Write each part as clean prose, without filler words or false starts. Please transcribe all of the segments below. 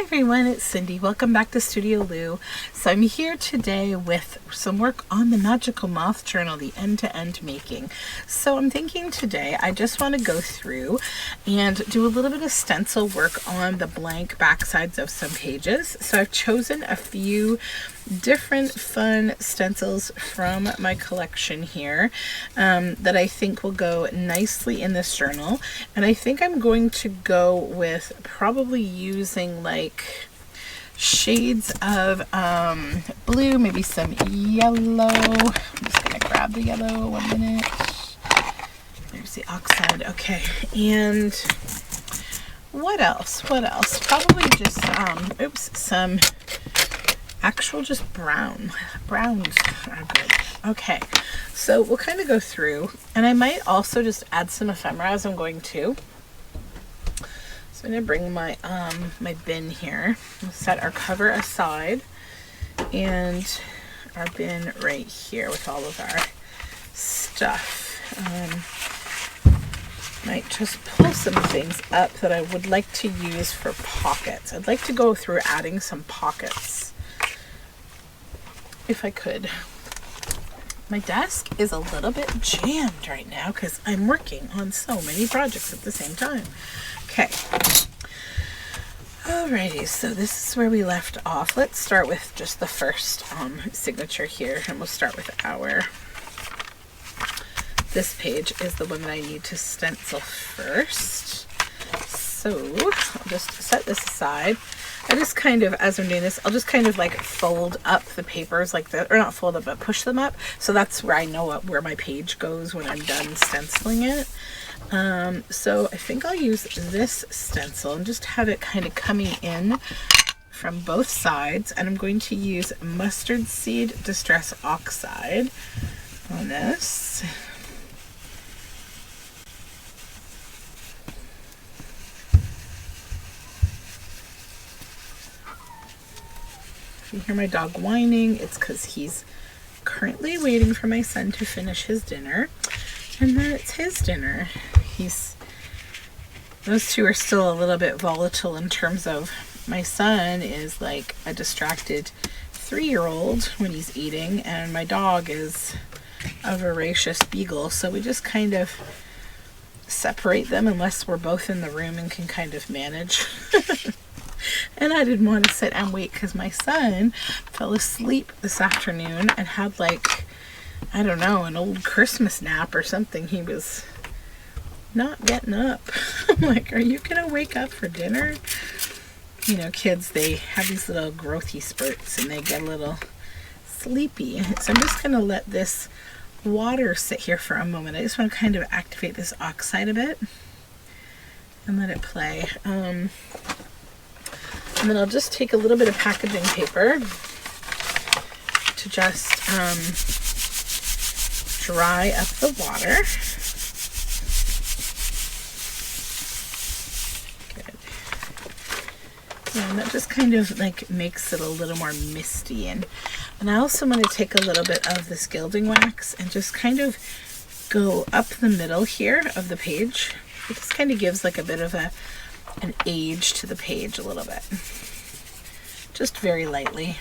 everyone, it's Cindy. Welcome back to Studioloo. So I'm here today with some work on the Magical Moth Journal, the end-to-end making. So I'm thinking today I just want to go through and do a little bit of stencil work on the blank backsides of some pages. So I've chosen a few different fun stencils from my collection here that I think will go nicely in this journal, and I think I'm going to go with probably using like shades of blue, maybe some yellow. I'm just gonna grab the yellow 1 minute. There's the oxide. Okay, and what else probably just some actual just browns are good. Okay, so we'll kind of go through, and I might also just add some ephemera as I'm going to. So I'm going to bring my my bin here. We'll set our cover aside and our bin right here with all of our stuff. Might just pull some things up that I would like to use for pockets. I'd like to go through adding some pockets if I could. My desk is a little bit jammed right now because I'm working on so many projects at the same time. Okay. Alrighty, so this is where we left off. Let's start with just the first signature here, and we'll start with this page is the one that I need to stencil first. So I'll just set this aside. I just kind of, as I'm doing this, I'll just kind of like fold up the papers like that, or not fold up, but push them up. So that's where I know where my page goes when I'm done stenciling it. So I think I'll use this stencil and just have it kind of coming in from both sides. And I'm going to use Mustard Seed Distress Oxide on this. You hear my dog whining, it's because he's currently waiting for my son to finish his dinner, and then it's his dinner. Those two are still a little bit volatile in terms of, my son is like a distracted 3-year-old when he's eating, and my dog is a voracious beagle, so we just kind of separate them unless we're both in the room and can kind of manage. And I didn't want to sit and wait because my son fell asleep this afternoon and had like, I don't know, an old Christmas nap or something. He was not getting up. I'm like, are you going to wake up for dinner? You know, kids, they have these little growthy spurts and they get a little sleepy. So I'm just going to let this water sit here for a moment. I just want to kind of activate this oxide a bit and let it play. And then I'll just take a little bit of packaging paper to just dry up the water. Good. And that just kind of like makes it a little more misty. And I also want to take a little bit of this gilding wax and just kind of go up the middle here of the page. It just kind of gives like a bit of an age to the page a little bit, just very lightly,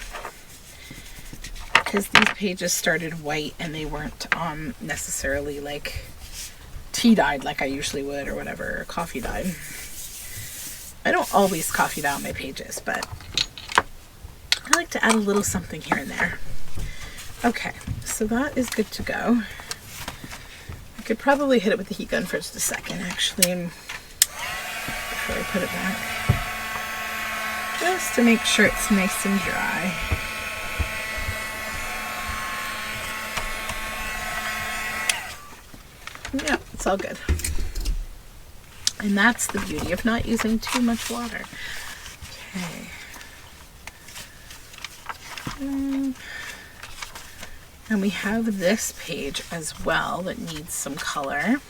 because these pages started white and they weren't necessarily like tea dyed like I usually would, or whatever, or coffee dyed. I don't always coffee dye on my pages, but I like to add a little something here and there. Okay, so that is good to go. I could probably hit it with the heat gun for just a second, actually, before I put it back, just to make sure it's nice and dry. Yeah, it's all good. And that's the beauty of not using too much water. Okay. And we have this page as well that needs some color.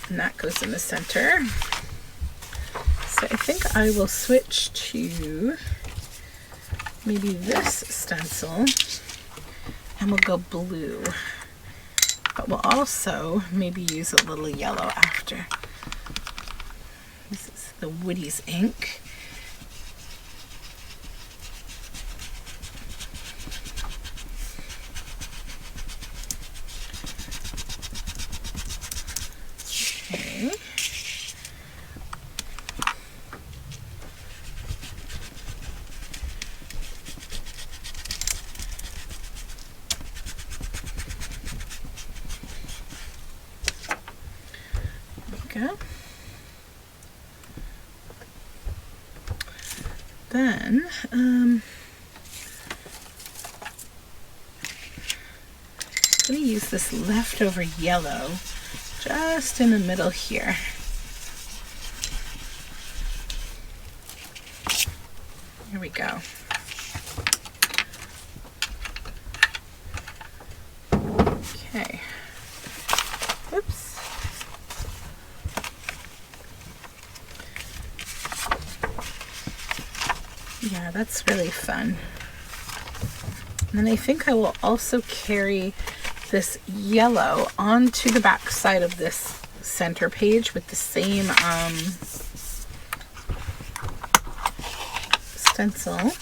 And that goes in the center. So I think I will switch to maybe this stencil, and we'll go blue. But we'll also maybe use a little yellow after. This is the Woody's ink. Okay. Go. Then I'm going to use this leftover yellow just in the middle here. Here we go. Okay. Oops. Yeah, that's really fun. And then I think I will also carry this yellow onto the back side of this center page with the same stencil.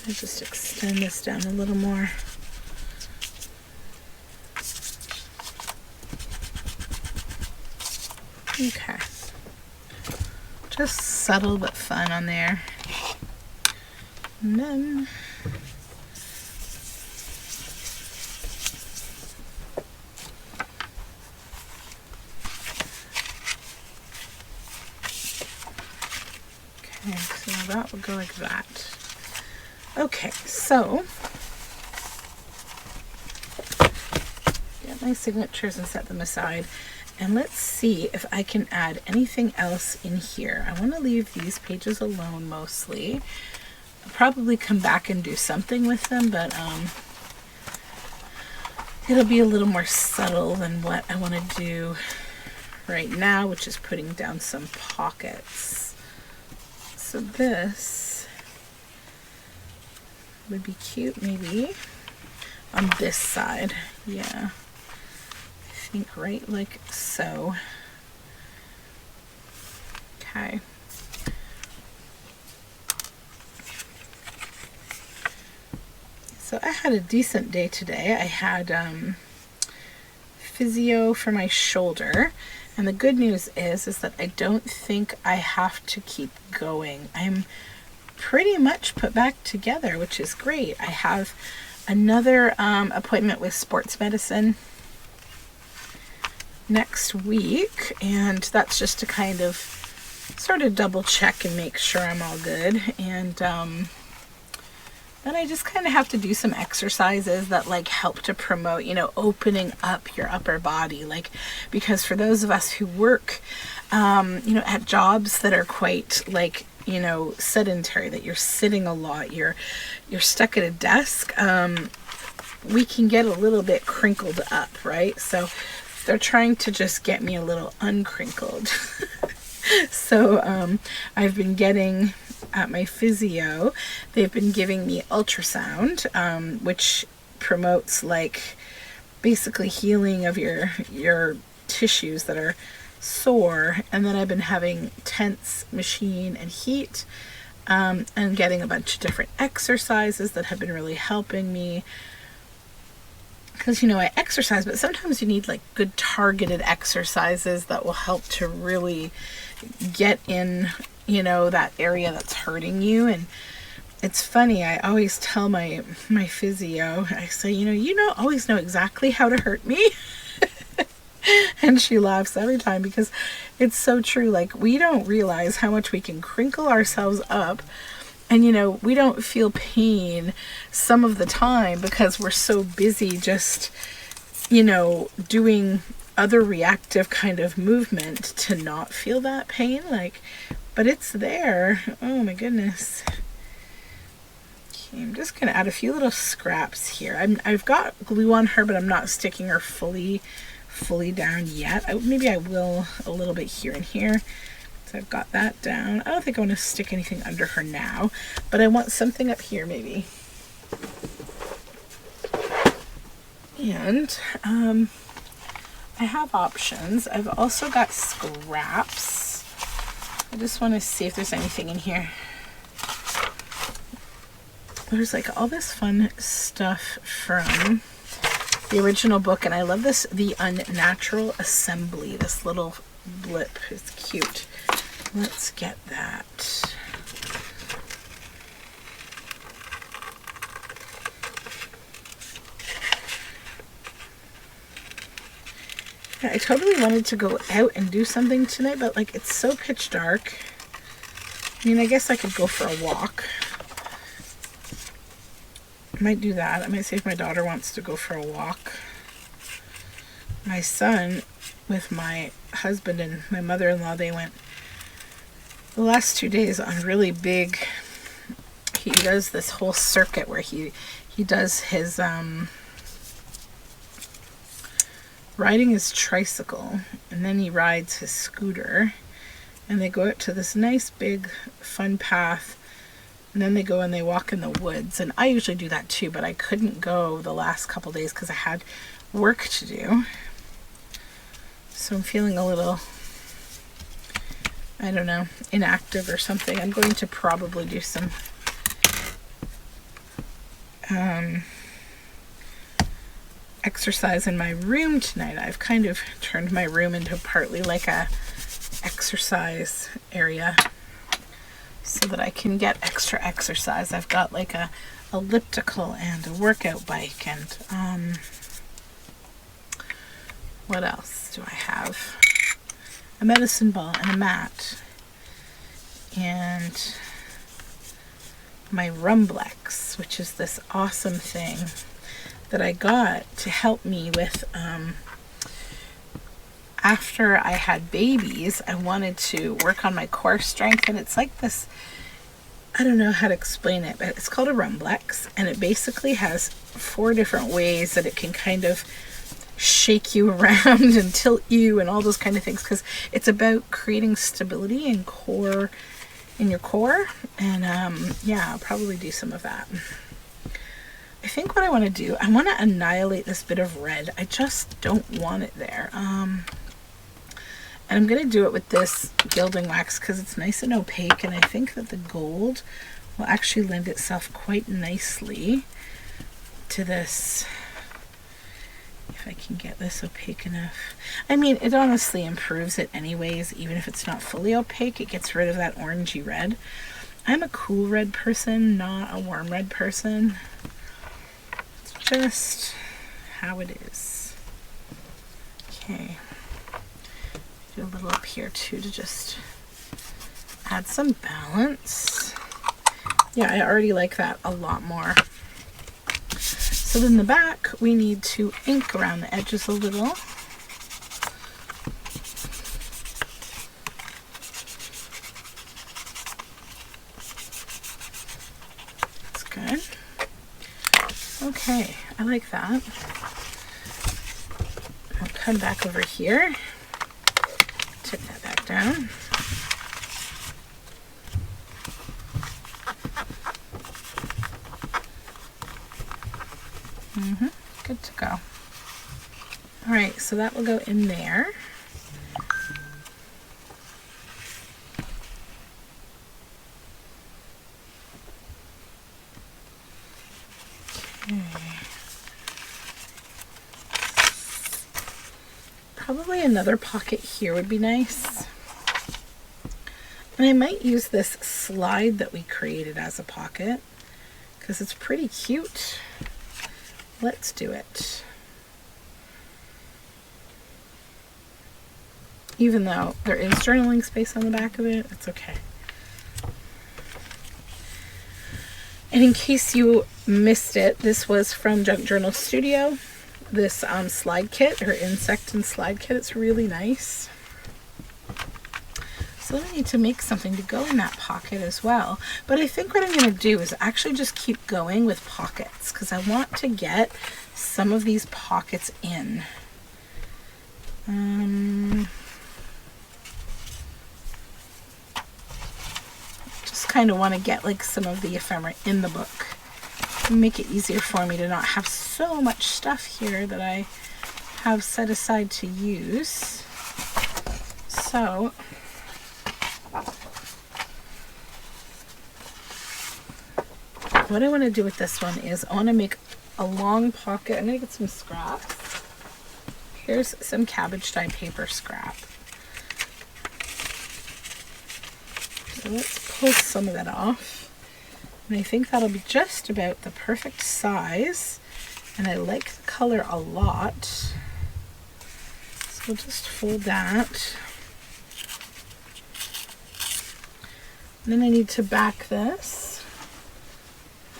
Just extend this down a little more. Okay. Just subtle but fun on there. And then okay, so that will go like that. Okay, so get my signatures and set them aside, and let's see if I can add anything else in here. I want to leave these pages alone mostly. I'll probably come back and do something with them, but it'll be a little more subtle than what I want to do right now, which is putting down some pockets. So this would be cute maybe on this side. Yeah, I think right like so. Okay. So I had a decent day today. I had physio for my shoulder, and the good news is that I don't think I have to keep going. I'm pretty much put back together, which is great. I have another appointment with sports medicine next week, and that's just to kind of sort of double check and make sure I'm all good. And then I just kind of have to do some exercises that like help to promote, you know, opening up your upper body, like, because for those of us who work you know, at jobs that are quite like, you know, sedentary, that you're sitting a lot, you're stuck at a desk, we can get a little bit crinkled up, right? So they're trying to just get me a little uncrinkled. So I've been getting at my physio, they've been giving me ultrasound, which promotes like basically healing of your tissues that are sore. And then I've been having tense machine and heat, and getting a bunch of different exercises that have been really helping me. Because, you know, I exercise, but sometimes you need like good targeted exercises that will help to really get in, you know, that area that's hurting you. And it's funny, I always tell my physio, I say, you know, always know exactly how to hurt me. And she laughs every time, because it's so true. Like, we don't realize how much we can crinkle ourselves up, and, you know, we don't feel pain some of the time because we're so busy just, you know, doing other reactive kind of movement to not feel that pain. Like, but it's there. Oh my goodness. Okay, I'm just gonna add a few little scraps here. I've got glue on her, but I'm not sticking her fully fully down yet. Maybe I will a little bit here and here. So I've got that down. I don't think I want to stick anything under her now, but I want something up here maybe. And I have options. I've also got scraps. I just want to see if there's anything in here. There's like all this fun stuff from the original book, and I love this, The Unnatural Assembly. This little blip is cute. Let's get that. Yeah, I totally wanted to go out and do something tonight, but like it's so pitch dark. I mean, I guess I could go for a walk. I might do that. I might see if my daughter wants to go for a walk. My son, with my husband and my mother-in-law, they went the last 2 days on really big, he does this whole circuit where he does his riding his tricycle, and then he rides his scooter, and they go out to this nice big fun path. And then they go and they walk in the woods. And I usually do that too, but I couldn't go the last couple days because I had work to do. So I'm feeling a little, I don't know, inactive or something. I'm going to probably do some exercise in my room tonight. I've kind of turned my room into partly like a exercise area, so that I can get extra exercise. I've got like a elliptical and a workout bike, and what else do I have? A medicine ball and a mat, and my Rumblex, which is this awesome thing that I got to help me with after I had babies. I wanted to work on my core strength, and it's like this, I don't know how to explain it, but it's called a Rumblex, and it basically has 4 different ways that it can kind of shake you around and tilt you and all those kind of things, because it's about creating stability in your core. And yeah, I'll probably do some of that. I think what I want to do, I want to annihilate this bit of red. I just don't want it there. And I'm going to do it with this gilding wax because it's nice and opaque, and I think that the gold will actually lend itself quite nicely to this. If I can get this opaque enough. I mean, it honestly improves it anyways, even if it's not fully opaque. It gets rid of that orangey red. I'm a cool red person, not a warm red person. It's just how it is. Okay. Do a little up here too to just add some balance. Yeah, I already like that a lot more. So then the back, we need to ink around the edges a little. That's good. Okay, I like that. I'll come back over here. Tip that back down. Good to go. All right, so that will go in there. Okay. Probably another pocket here would be nice. And I might use this slide that we created as a pocket because it's pretty cute. Let's do it. Even though there is journaling space on the back of it, it's okay. And in case you missed it, this was from Junk Journal Studio. This slide kit, or insect and slide kit. It's really nice. So I need to make something to go in that pocket as well. But I think what I'm going to do is actually just keep going with pockets because I want to get some of these pockets in. Just kind of want to get like some of the ephemera in the book. Make it easier for me to not have so much stuff here that I have set aside to use. So what I want to do with this one is I want to make a long pocket. I'm going to get some scraps. Here's some cabbage dye paper scrap. So let's pull some of that off. And I think that'll be just about the perfect size. And I like the color a lot. So we'll just fold that. And then I need to back this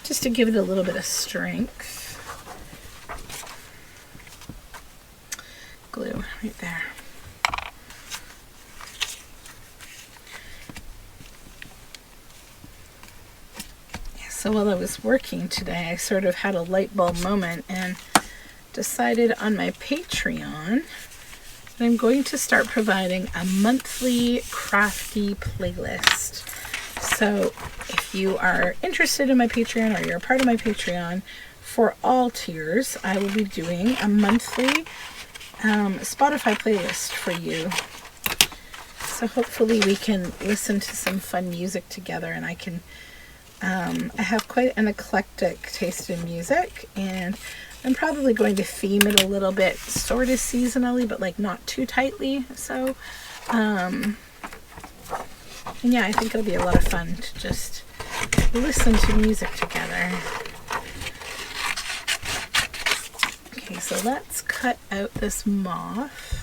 just to give it a little bit of strength. Glue right there. So while I was working today, I sort of had a light bulb moment and decided on my Patreon that I'm going to start providing a monthly crafty playlist. So if you are interested in my Patreon or you're a part of my Patreon, for all tiers, I will be doing a monthly Spotify playlist for you. So hopefully we can listen to some fun music together, and I can I have quite an eclectic taste in music, and I'm probably going to theme it a little bit sort of seasonally, but like not too tightly. So and yeah, I think it'll be a lot of fun to just listen to music together. Okay, so let's cut out this moth.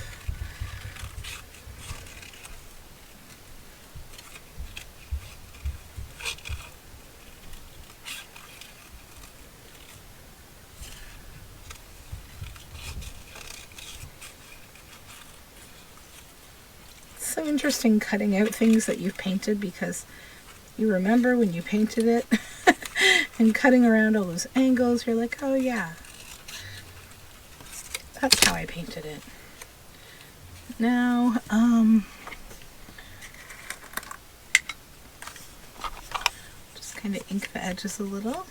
So interesting cutting out things that you've painted, because you remember when you painted it and cutting around all those angles, you're like, oh yeah, that's how I painted it. Now, just kind of ink the edges a little.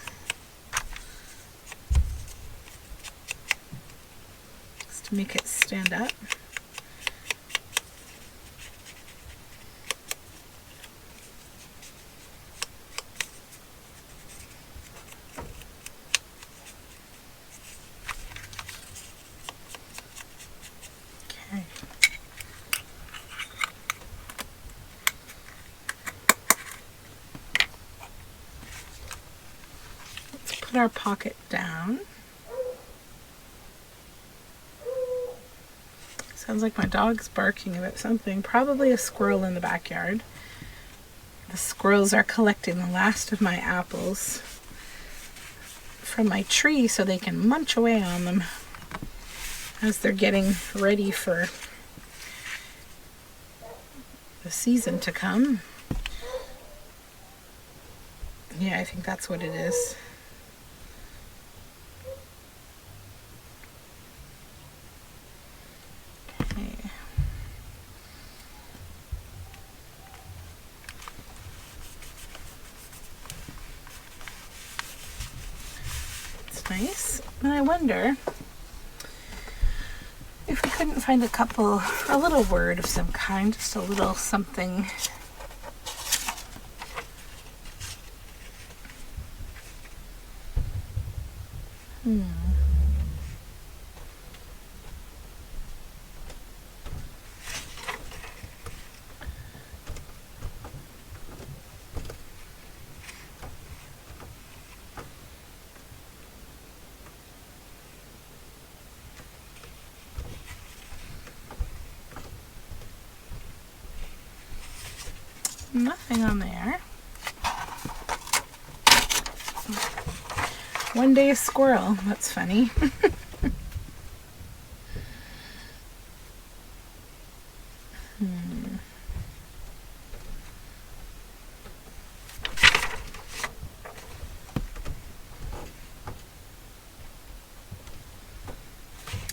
Just to make it stand up. Put our pocket down. Sounds like my dog's barking about something, probably a squirrel in the backyard. The squirrels are collecting the last of my apples from my tree so they can munch away on them as they're getting ready for the season to come. Yeah, I think that's what it is. Nice. And I wonder if we couldn't find a little word of some kind, just a little something. Nothing on there. One day a squirrel. That's funny.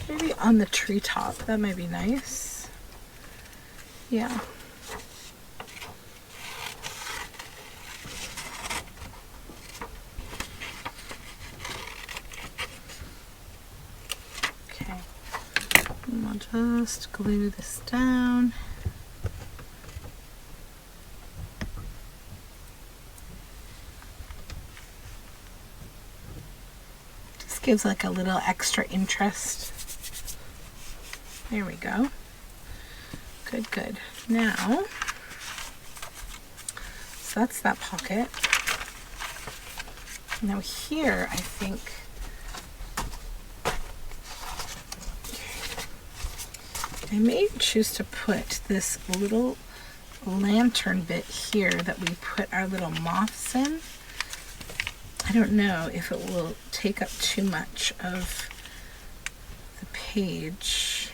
Maybe on the treetop. That might be nice. Yeah. Okay. And I'll just glue this down. Gives like a little extra interest. There we go. Good, good. Now, so that's that pocket. Now here, I think I may choose to put this little lantern bit here that we put our little moths in. I don't know if it will take up too much of the page.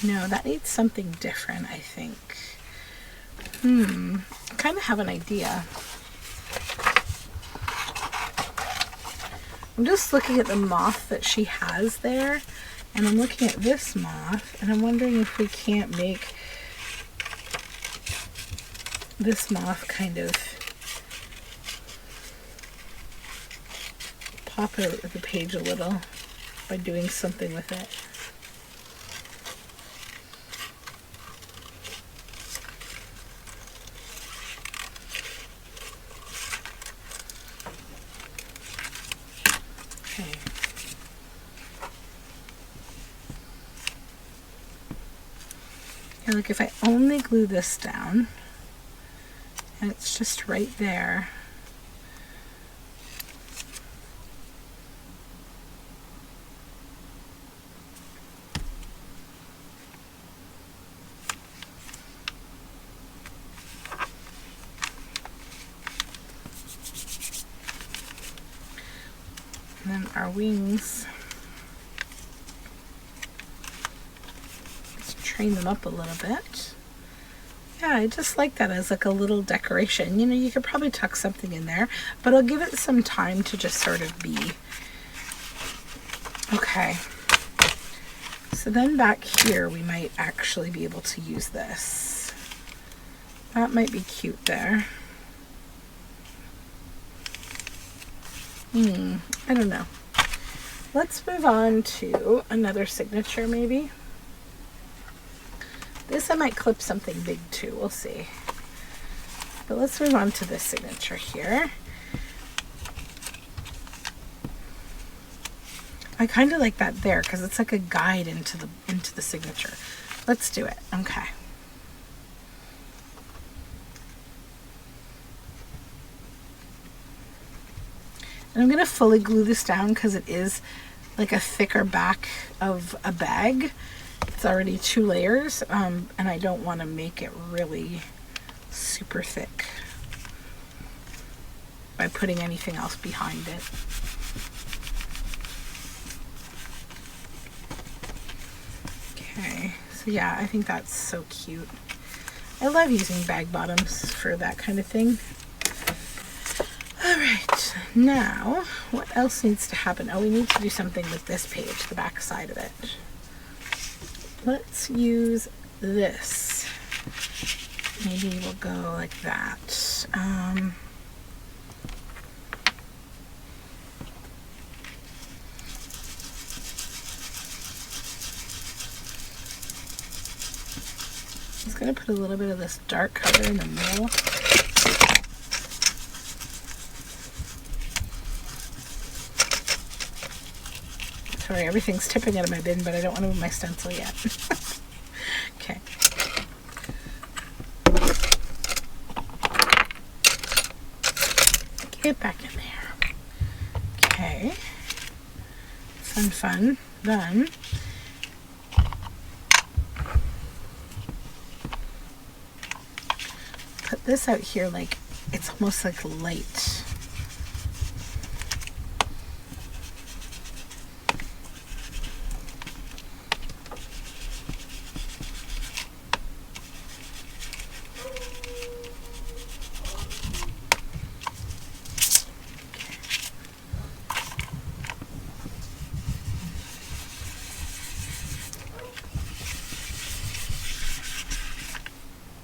No, that needs something different, I think. I kind of have an idea. I'm just looking at the moth that she has there, and I'm looking at this moth, and I'm wondering if we can't make this moth kind of pop out of the page a little by doing something with it. Okay. Yeah, like if I only glue this down, and it's just right there. And then our wings, let's train them up a little bit. Yeah, I just like that as like a little decoration. You know, you could probably tuck something in there, but I'll give it some time to just sort of be. Okay. So then back here, we might actually be able to use this. That might be cute there. I don't know. Let's move on to another signature maybe. This I might clip something big too, we'll see. But let's move on to this signature here. I kind of like that there because it's like a guide into the signature. Let's do it. Okay. And I'm going to fully glue this down because it is like a thicker back of a bag. It's already 2 layers, and I don't want to make it really super thick by putting anything else behind it. Okay, so yeah, I think that's so cute. I love using bag bottoms for that kind of thing. Alright, now, what else needs to happen? Oh, we need to do something with this page, the back side of it. Let's use this. Maybe we'll go like that. I'm just going to put a little bit of this dark color in the middle. Sorry, everything's tipping out of my bin, but I don't want to move my stencil yet. Okay. Get back in there. Okay. Fun, fun. Done. Put this out here like it's almost like light.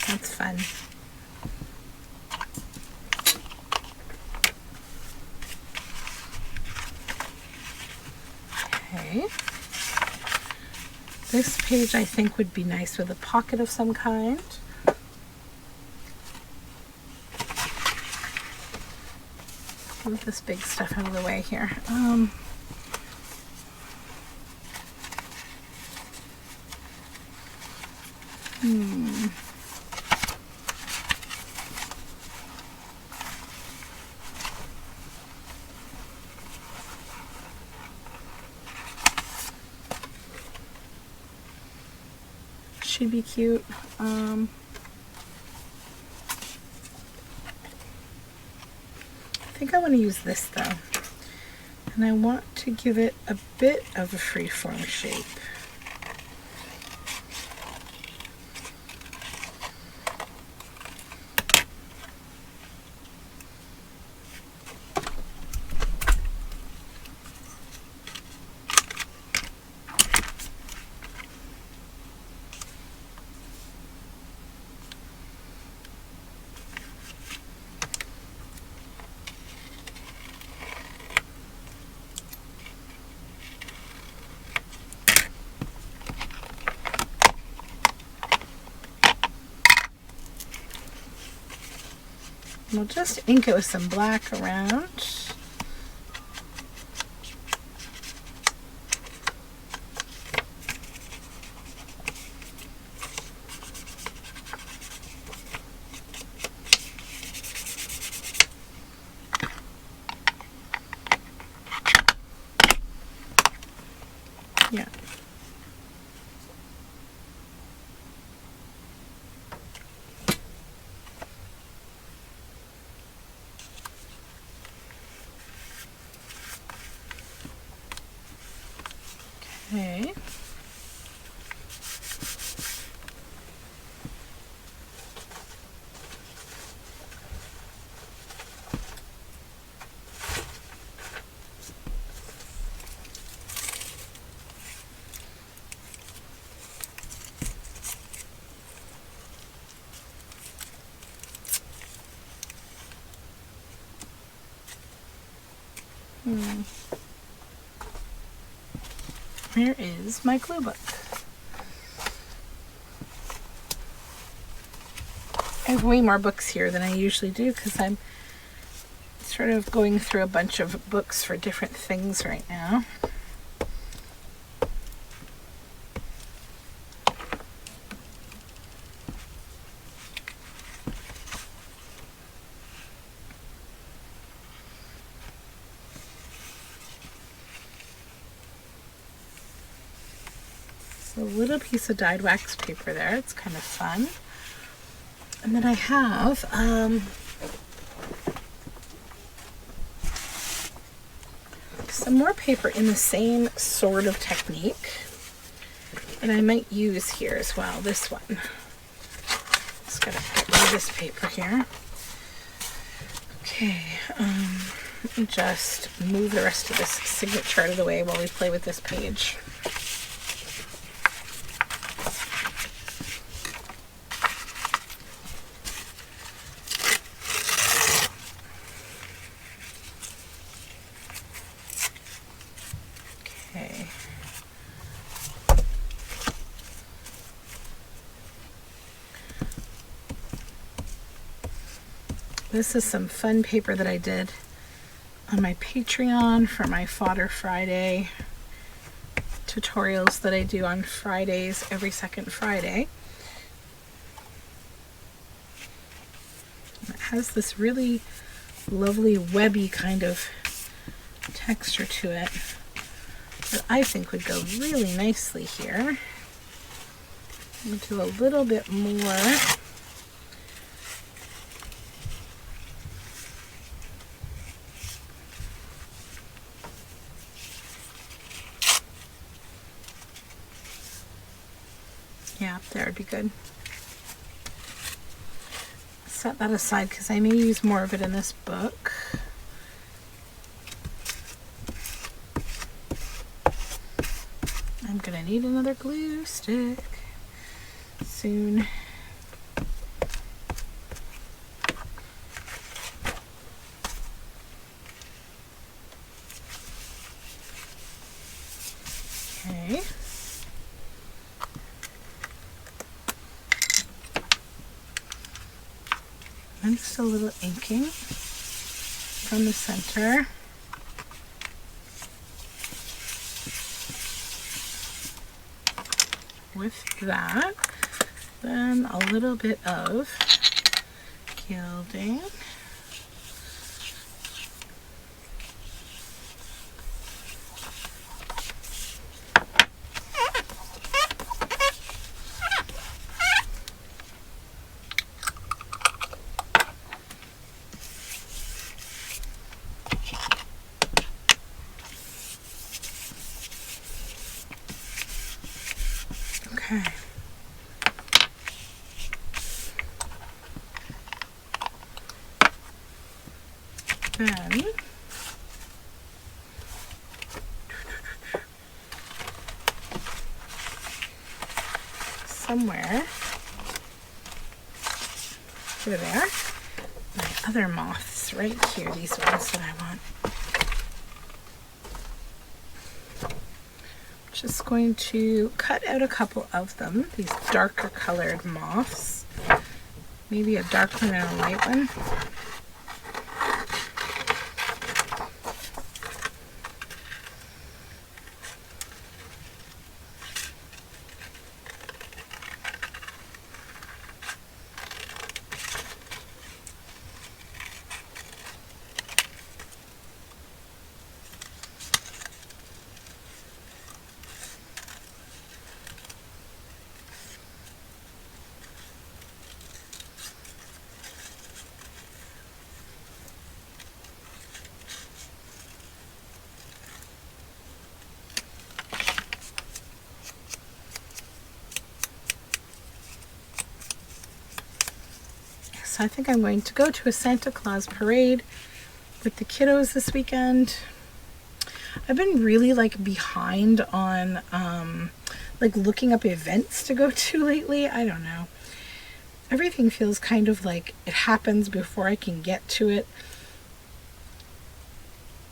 That's fun. Okay. This page I think would be nice with a pocket of some kind. Move this big stuff out of the way here. Should be cute. I think I want to use this though, and I want to give it a bit of a freeform shape. We'll just ink it with some black around. Yeah. Okay. Where is my glue book? I have way more books here than I usually do because I'm sort of going through a bunch of books for different things right now. A little piece of dyed wax paper there. It's kind of fun. And then I have some more paper in the same sort of technique that I might use here as well. This one. Just gotta get rid of this paper here. Okay, let me just move the rest of this signature out of the way while we play with this page. This is some fun paper that I did on my Patreon for my Fodder Friday tutorials that I do on Fridays, every second Friday. It has this really lovely webby kind of texture to it that I think would go really nicely here. I'm going to do a little bit more. Yeah, there would be good. Set that aside because I may use more of it in this book. I'm gonna need another glue stick soon. Okay. And just a little inking from the center. With that, then a little bit of gilding. Okay. Then somewhere over there, my other moths right here, these ones that I want. Just going to cut out a couple of them, these darker colored moths. Maybe a dark one and a light one. So I think I'm going to go to a Santa Claus parade with the kiddos this weekend. I've been really like behind on like looking up events to go to lately. I don't know. Everything feels kind of like it happens before I can get to it.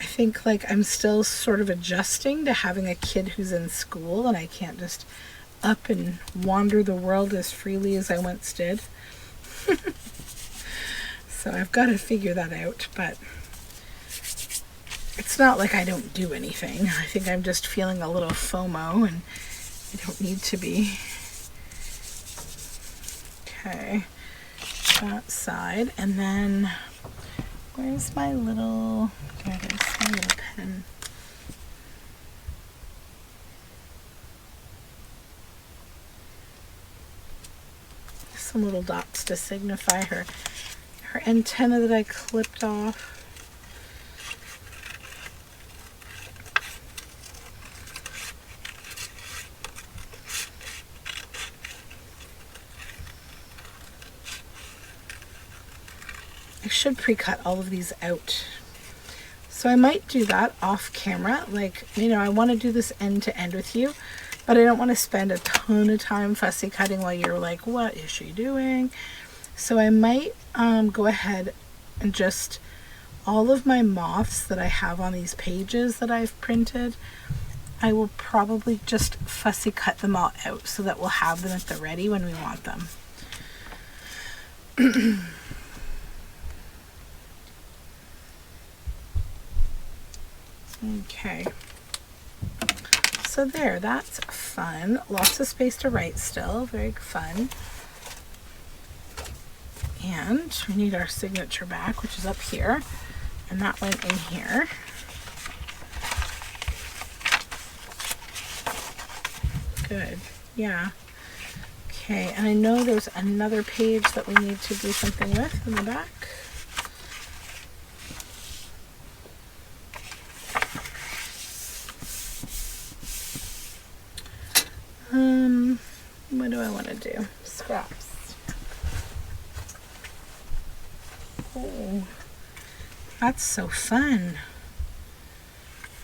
I think like I'm still sort of adjusting to having a kid who's in school and I can't just up and wander the world as freely as I once did. So I've got to figure that out, but it's not like I don't do anything. I think I'm just feeling a little FOMO and I don't need to be. Okay, that side, and then where's my little, there it is, my little pen. Some little dots to signify her antenna that I clipped off. I should pre-cut all of these out. So I might do that off camera. Like, you know, I want to do this end to end with you, but I don't want to spend a ton of time fussy cutting while you're like, what is she doing? So I might go ahead and just all of my moths that I have on these pages that I've printed, I will probably just fussy cut them all out so that we'll have them at the ready when we want them. Okay. So there, that's fun. Lots of space to write still, very fun. And we need our signature back, which is up here, and that went in here. Good, yeah. Okay, and I know there's another page that we need to do something with in the back. What do I want to do? Scraps. Oh, that's so fun.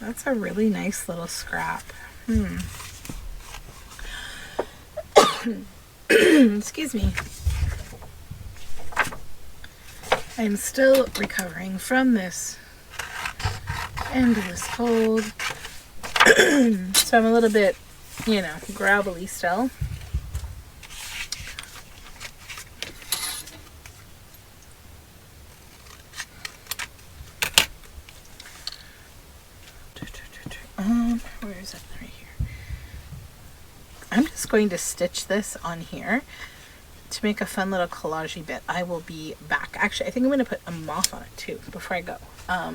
That's a really nice little scrap. Excuse me. I'm still recovering from this endless cold. So I'm a little bit you know, gravelly still. Where is it? Right here. I'm just going to stitch this on here to make a fun little collagey bit. I will be back. Actually, I think I'm going to put a moth on it too before I go. I'll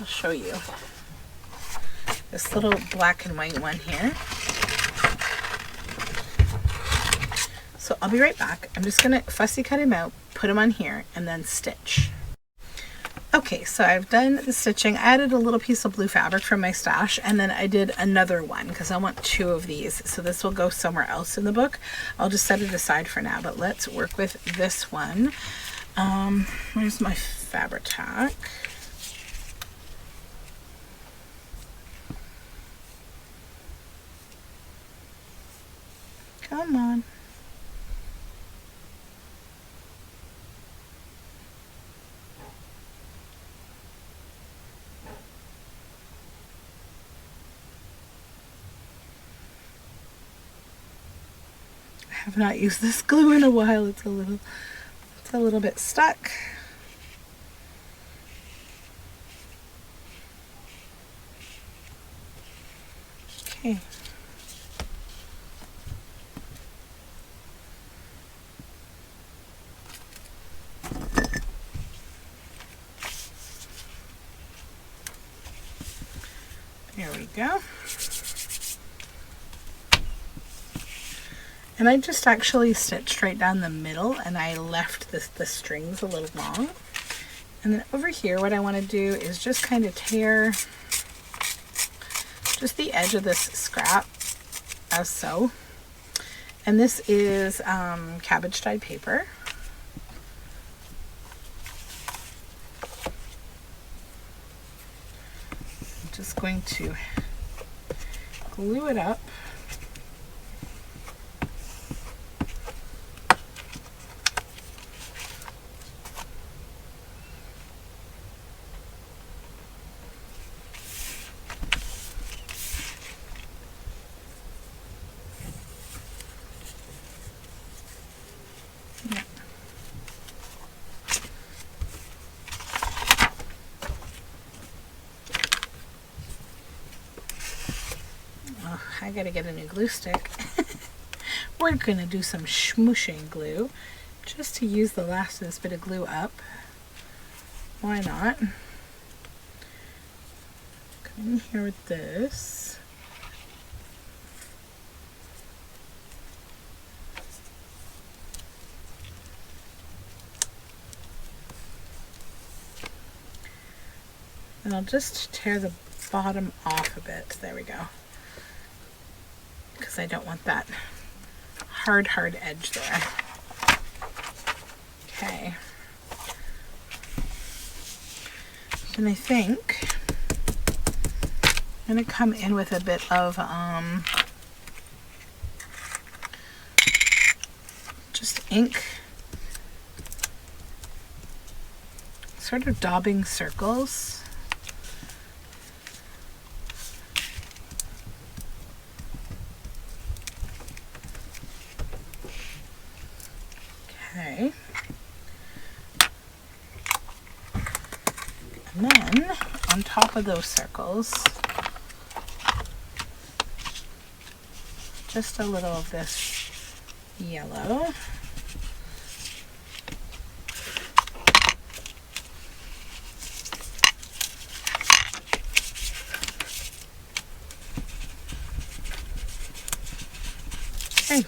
show you this little black and white one here. So I'll be right back. I'm just going to fussy cut him out, put him on here, and then stitch. Okay, so I've done the stitching. I added a little piece of blue fabric from my stash, and then I did another one because I want 2 of these. So this will go somewhere else in the book. I'll just set it aside for now, but let's work with this one. Where's my fabric tack? Come on. I have not used this glue in a while. It's a little bit stuck. Okay. There we go. And I just actually stitched right down the middle, and I left the strings a little long. And then over here, what I want to do is just kind of tear just the edge of this scrap as so. And this is cabbage dyed paper. I'm just going to glue it up. I gotta get a new glue stick. We're gonna do some smooshing glue just to use the last of this bit of glue up. Why not? Come in here with this. And I'll just tear the bottom off a bit. There we go. Because I don't want that hard edge there. Okay. And I think I'm going to come in with a bit of just ink, sort of daubing circles. Okay. And then on top of those circles, just a little of this yellow. Okay.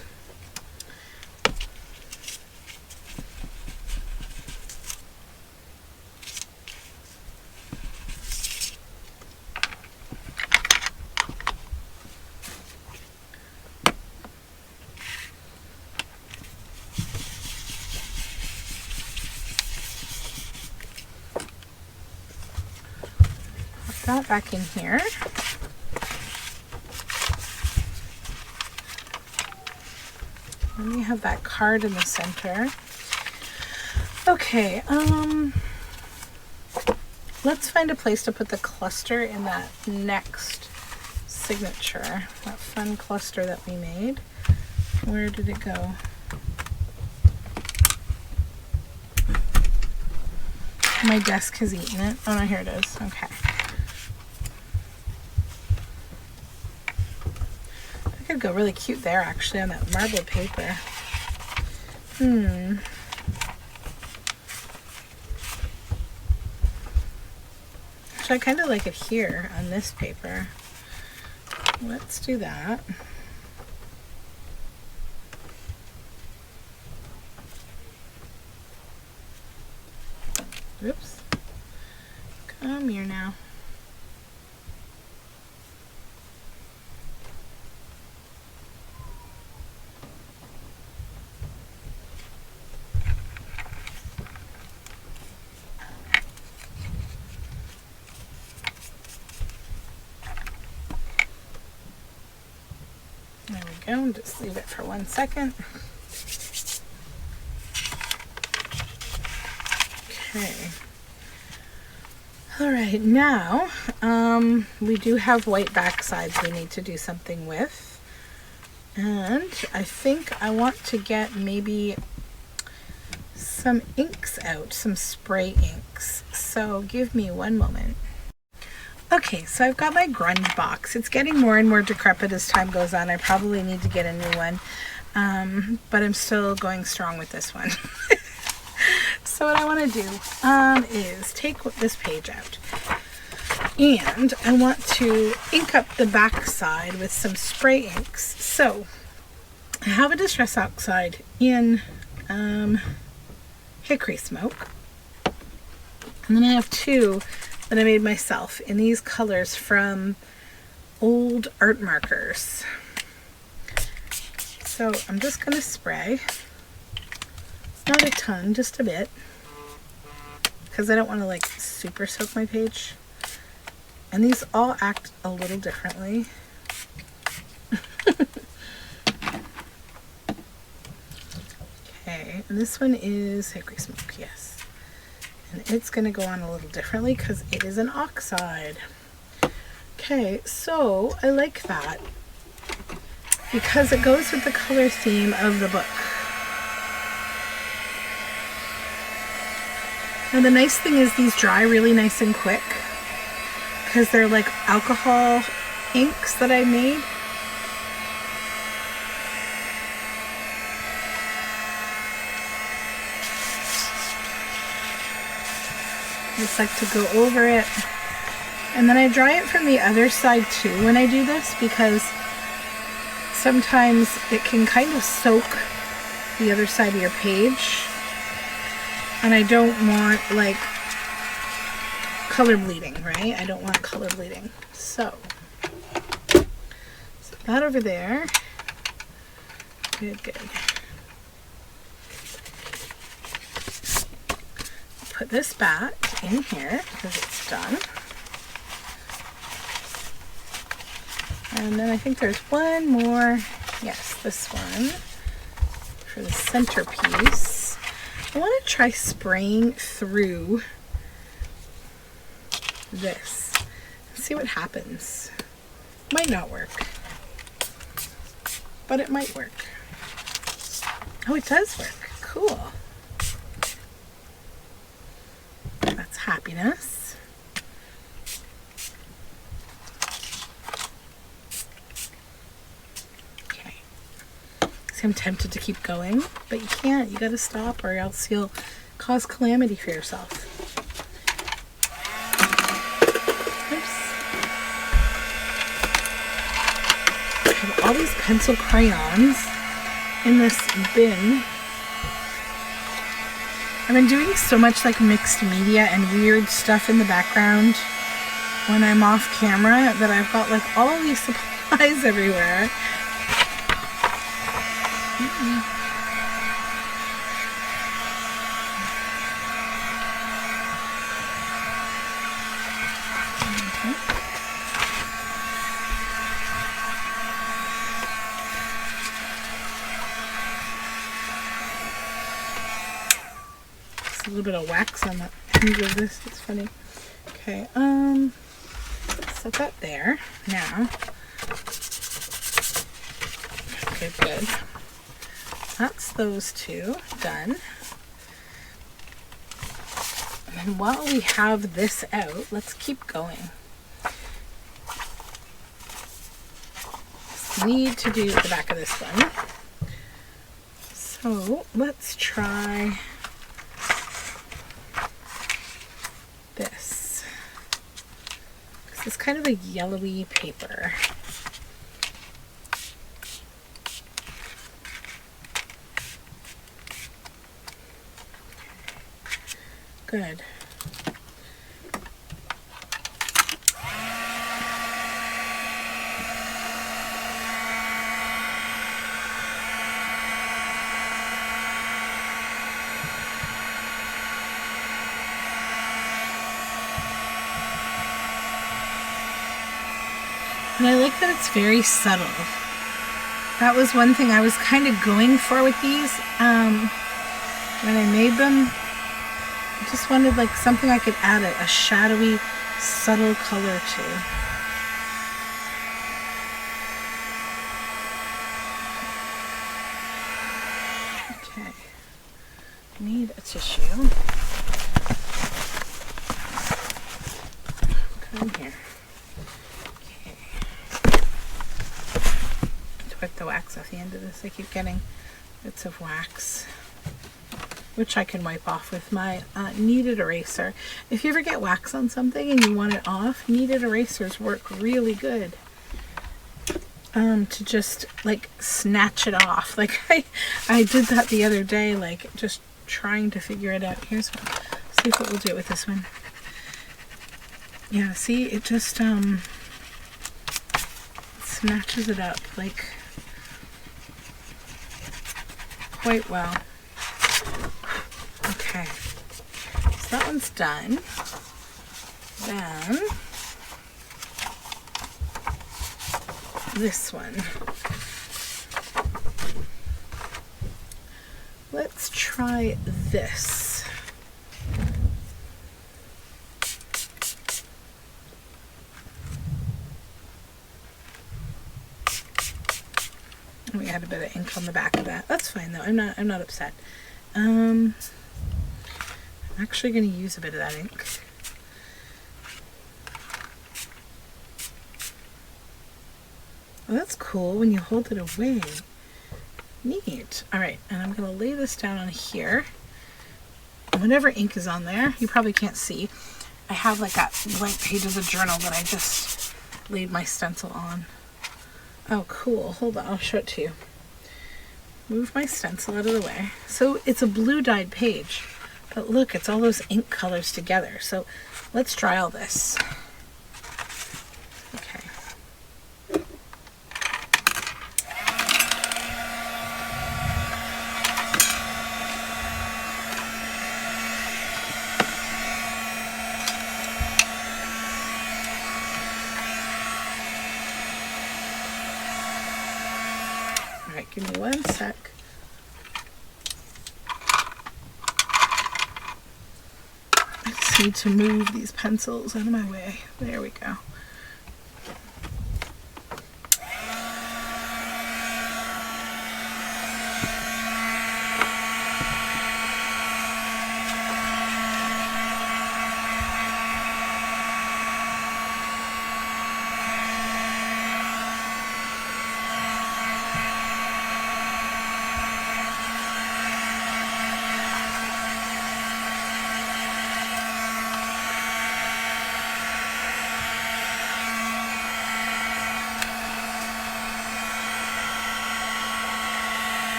That back in here. And we have that card in the center. Okay, let's find a place to put the cluster in that next signature, that fun cluster that we made. Where did it go? My desk has eaten it. Oh no, here it is. Okay. I could go really cute there actually on that marble paper. So I kind of like it here on this paper. Let's do that. Oops. Come here now. There we go. Just leave it for 1 second. Okay. All right, now we do have white back sides we need to do something with. And I think I want to get maybe some inks out, some spray inks. So give me 1 moment. Okay, so I've got my grunge box. It's getting more and more decrepit as time goes on. I probably need to get a new one, but I'm still going strong with this one. So what I want to do is take this page out, and I want to ink up the back side with some spray inks. So I have a Distress Oxide in Hickory Smoke, and then I have 2 that I made myself in these colors from old art markers. So I'm just going to spray. It's not a ton, just a bit, because I don't want to like super soak my page. And these all act a little differently. Okay, and this one is Hickory Smoke, yes. And it's going to go on a little differently because it is an oxide. Okay, so I like that because it goes with the color theme of the book. And the nice thing is these dry really nice and quick because they're like alcohol inks that I made. Just like to go over it, and then I dry it from the other side too when I do this, because sometimes it can kind of soak the other side of your page, and I don't want like color bleeding, right? I don't want color bleeding. So that over there. Good, good. Put this back in here because it's done. And then I think there's one more. Yes, this one for the centerpiece. I want to try spraying through this and see what happens. Might not work, but it might work. Oh, it does work. Cool. That's happiness. Okay. See, I'm tempted to keep going, but you can't. You gotta stop or else you'll cause calamity for yourself. Oops. I have all these pencil crayons in this bin. I've been doing so much like mixed media and weird stuff in the background when I'm off camera that I've got like all of these supplies everywhere. A little bit of wax on the end of this. It's funny. Okay, set that there. Now Good, good. That's those two done. And while we have this out, let's keep going. Need to do the back of this one. So let's try this. This is kind of a yellowy paper. Good. And I like that it's very subtle. That was one thing I was kind of going for with these when I made them. I just wanted like something I could add a shadowy, subtle color to. Okay, need a tissue. Come here. Okay. To wipe the wax off the end of this. I keep getting bits of wax, which I can wipe off with my kneaded eraser. If you ever get wax on something and you want it off, kneaded erasers work really good to just like snatch it off. Like I did that the other day, like just trying to figure it out. Here's one. See what we'll do with this one. Yeah, see, it just snatches it up like quite well. Okay, so that one's done. Then this one. Let's try this. We had a bit of ink on the back of that. That's fine though. I'm not upset. I'm actually going to use a bit of that ink. Well, that's cool when you hold it away. Neat. Alright, and I'm going to lay this down on here. And whatever ink is on there, you probably can't see. I have like that blank page of the journal that I just laid my stencil on. Oh, cool. Hold on, I'll show it to you. Move my stencil out of the way. So it's a blue dyed page. But look, it's all those ink colors together. So let's try all this. Okay. All right, give me one sec. Need to move these pencils out of my way. There we go.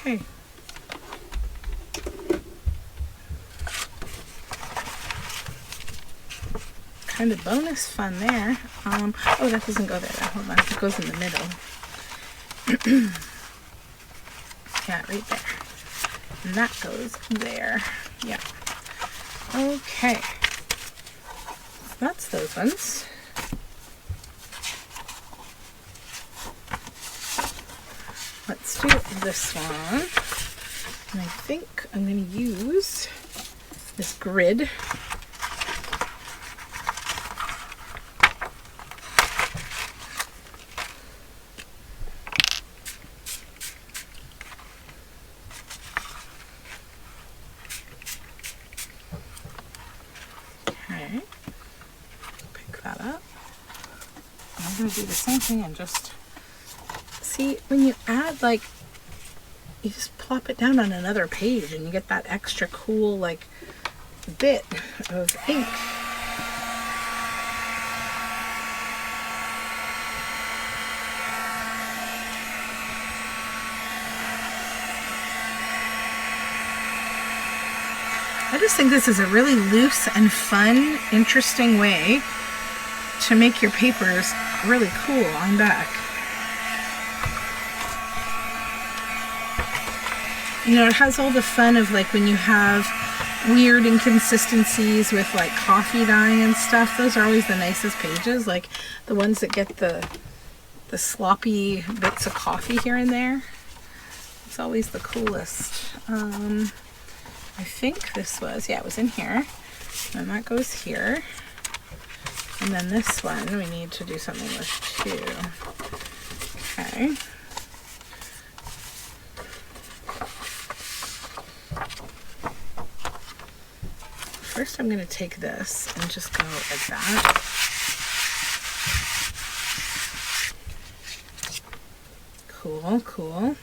Okay. Kind of bonus fun there. Oh, that doesn't go there. Hold on, it goes in the middle. Yeah, right there. And that goes there. Yeah. Okay. That's those ones. Let's do this one. And I think I'm going to use this grid. Okay, pick that up. And I'm going to do the same thing and just see when you add, like, you just plop it down on another page and you get that extra cool, like, bit of ink. I just think this is a really loose and fun, interesting way to make your papers really cool on back. You know, it has all the fun of, like, when you have weird inconsistencies with, like, coffee dyeing and stuff. Those are always the nicest pages, like the ones that get the sloppy bits of coffee here and there. It's always the coolest. I think this was, yeah, it was in here. And that goes here. And then this one we need to do something with too. Okay. First I'm going to take this and just go like that. Cool, cool.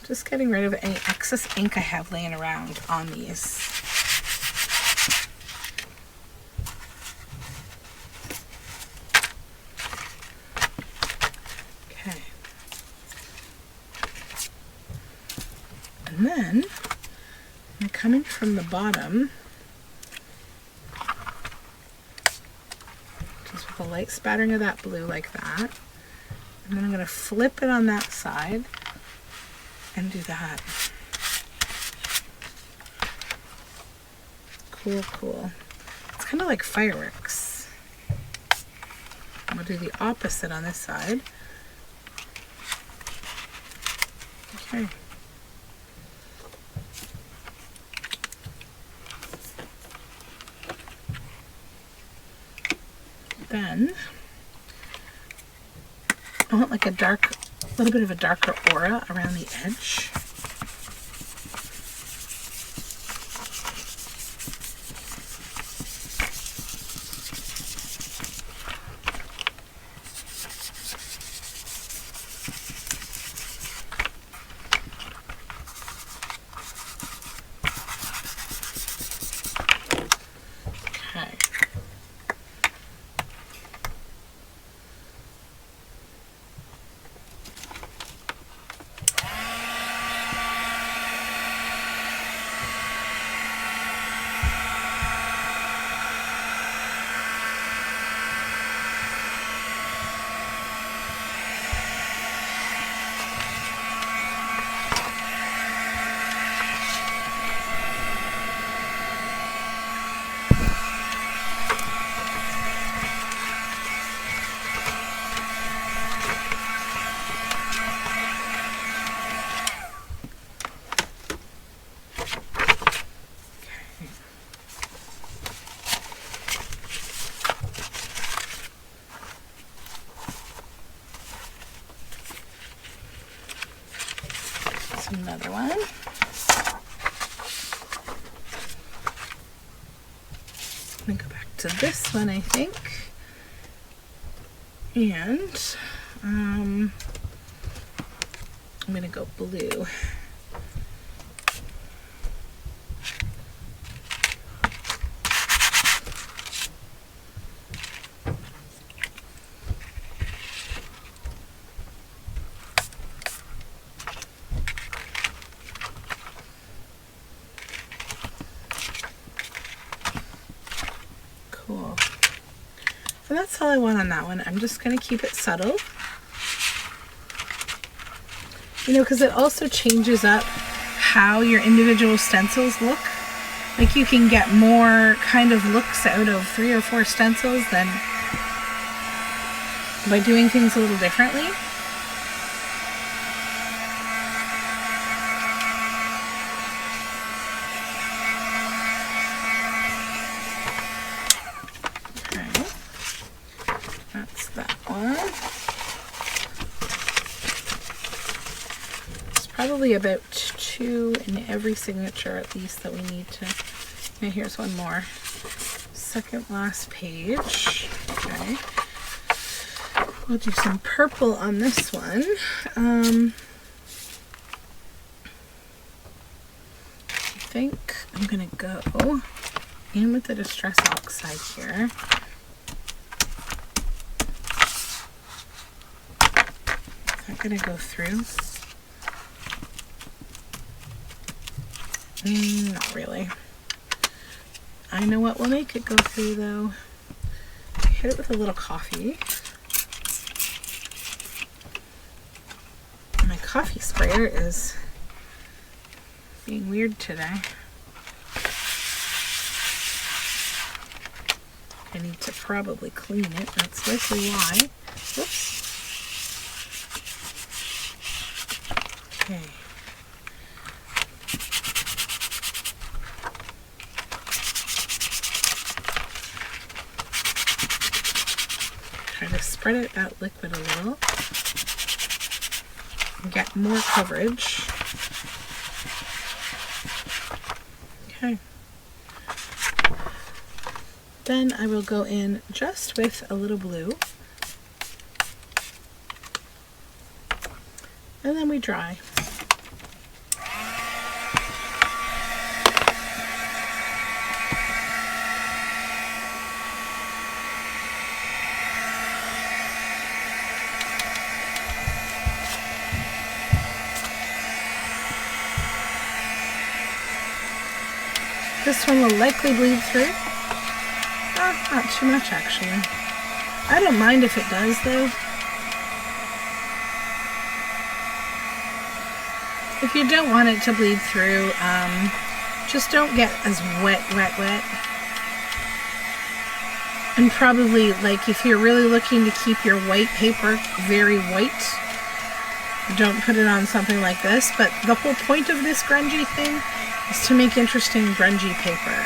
Just getting rid of any excess ink I have laying around on these. Okay. And then I'm coming from the bottom, just with a light spattering of that blue like that. And then I'm going to flip it on that side and do that. Cool, cool. It's kind of like fireworks. I'm going to do the opposite on this side. Okay. Then I want like a little bit of a darker aura around the edge. Another one. I'm going to go back to this one, I think. And I'm going to go blue. Cool. So that's all I want on that one. I'm just going to keep it subtle. You know, because it also changes up how your individual stencils look. Like you can get more kind of looks out of 3 or 4 stencils than by doing things a little differently. probably about 2 in every signature at least that we need to. Okay, here's one more. Second last page. Okay. We'll do some purple on this one. I think I'm gonna go in with the Distress Oxide here. I'm gonna go through. Not really. I know what will make it go through though. Hit it with a little coffee. My coffee sprayer is being weird today. I need to probably clean it. That's likely why. Whoops. Okay. Try to spread it that liquid a little. Get more coverage. Okay. Then I will go in just with a little blue. And then we dry. This one will likely bleed through. Not too much actually. I don't mind if it does though. If you don't want it to bleed through, just don't get as wet. And probably, like, if you're really looking to keep your white paper very white, don't put it on something like this. But the whole point of this grungy thing is to make interesting grungy paper.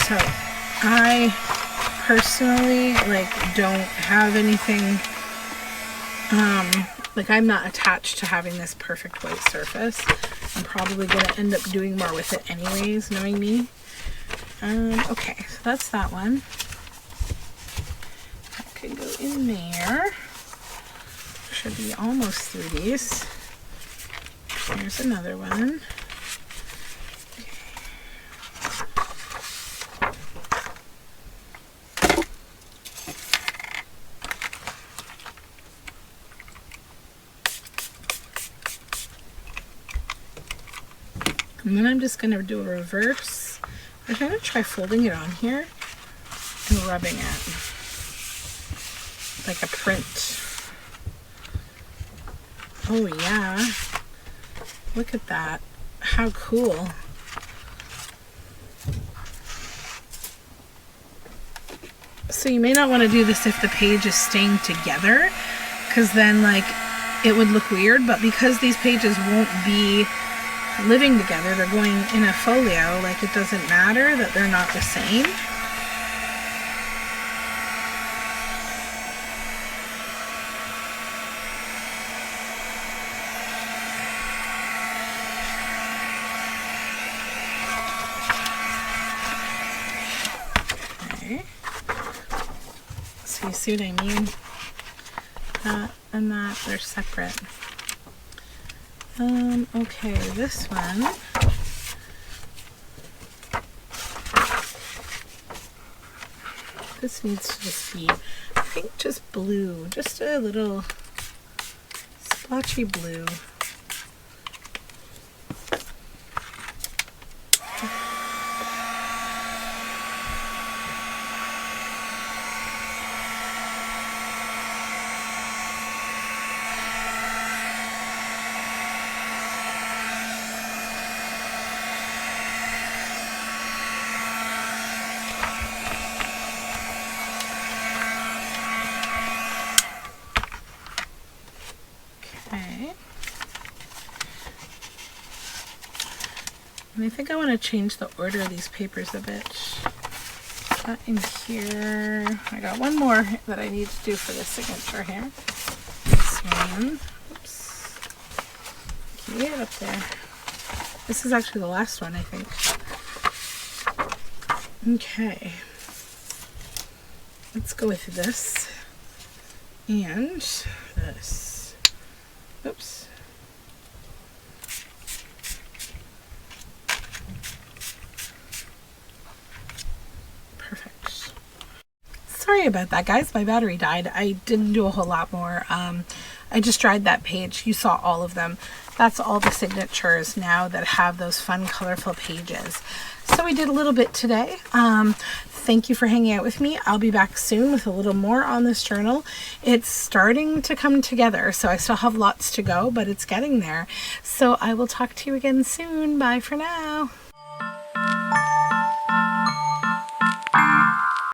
So I personally, like, don't have anything, like, I'm not attached to having this perfect white surface. I'm probably going to end up doing more with it anyways, knowing me. Okay, so that's that one. That could go in there. Should be almost through these. Here's another one. And then I'm just going to do a reverse. I'm going to try folding it on here and rubbing it like a print. Oh yeah, look at that. How cool. So you may not want to do this if the page is staying together, because then, like, it would look weird, but because these pages won't be living together, they're going in a folio, like, it doesn't matter that they're not the same. Okay. So you see what I mean? That and that, they're separate. Okay, this one. This needs to just be, I think, just blue. Just a little splotchy blue. And I think I want to change the order of these papers a bit. That in here. I got one more that I need to do for the signature here. This one. Oops. Get up there. This is actually the last one, I think. Okay. Let's go with this and this. Oops. Perfect. Sorry about that, guys. My battery died. I didn't do a whole lot more. I just dried that page. You saw all of them. That's all the signatures now that have those fun, colorful pages. So we did a little bit today. Thank you for hanging out with me. I'll be back soon with a little more on this journal. It's starting to come together, so I still have lots to go, but it's getting there. So I will talk to you again soon. Bye for now.